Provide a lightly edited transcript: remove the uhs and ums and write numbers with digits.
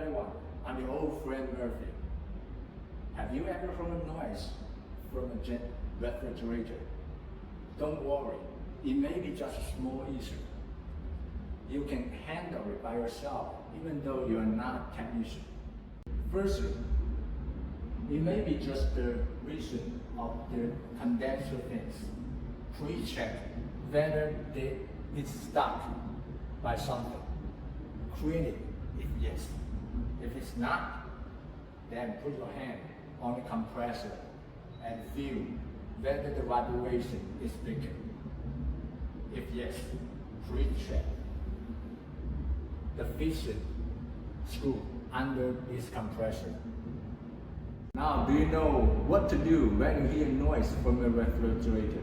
everyone, I'm your old friend Murphy. Have you ever heard noise from a jet refrigerator? Don't worry, it may be just a small issue. You can handle it by yourself, even though you are not a technician. Firstly, it may be just the reason of the condenser fins. Please check whether it's stuck by something. Clean it if yes. If it's not, then put your hand on the compressor and feel whether the vibration is bigger. If yes, please check the piston screw under this compressor. Now, do you know what to do when you hear noise from a refrigerator?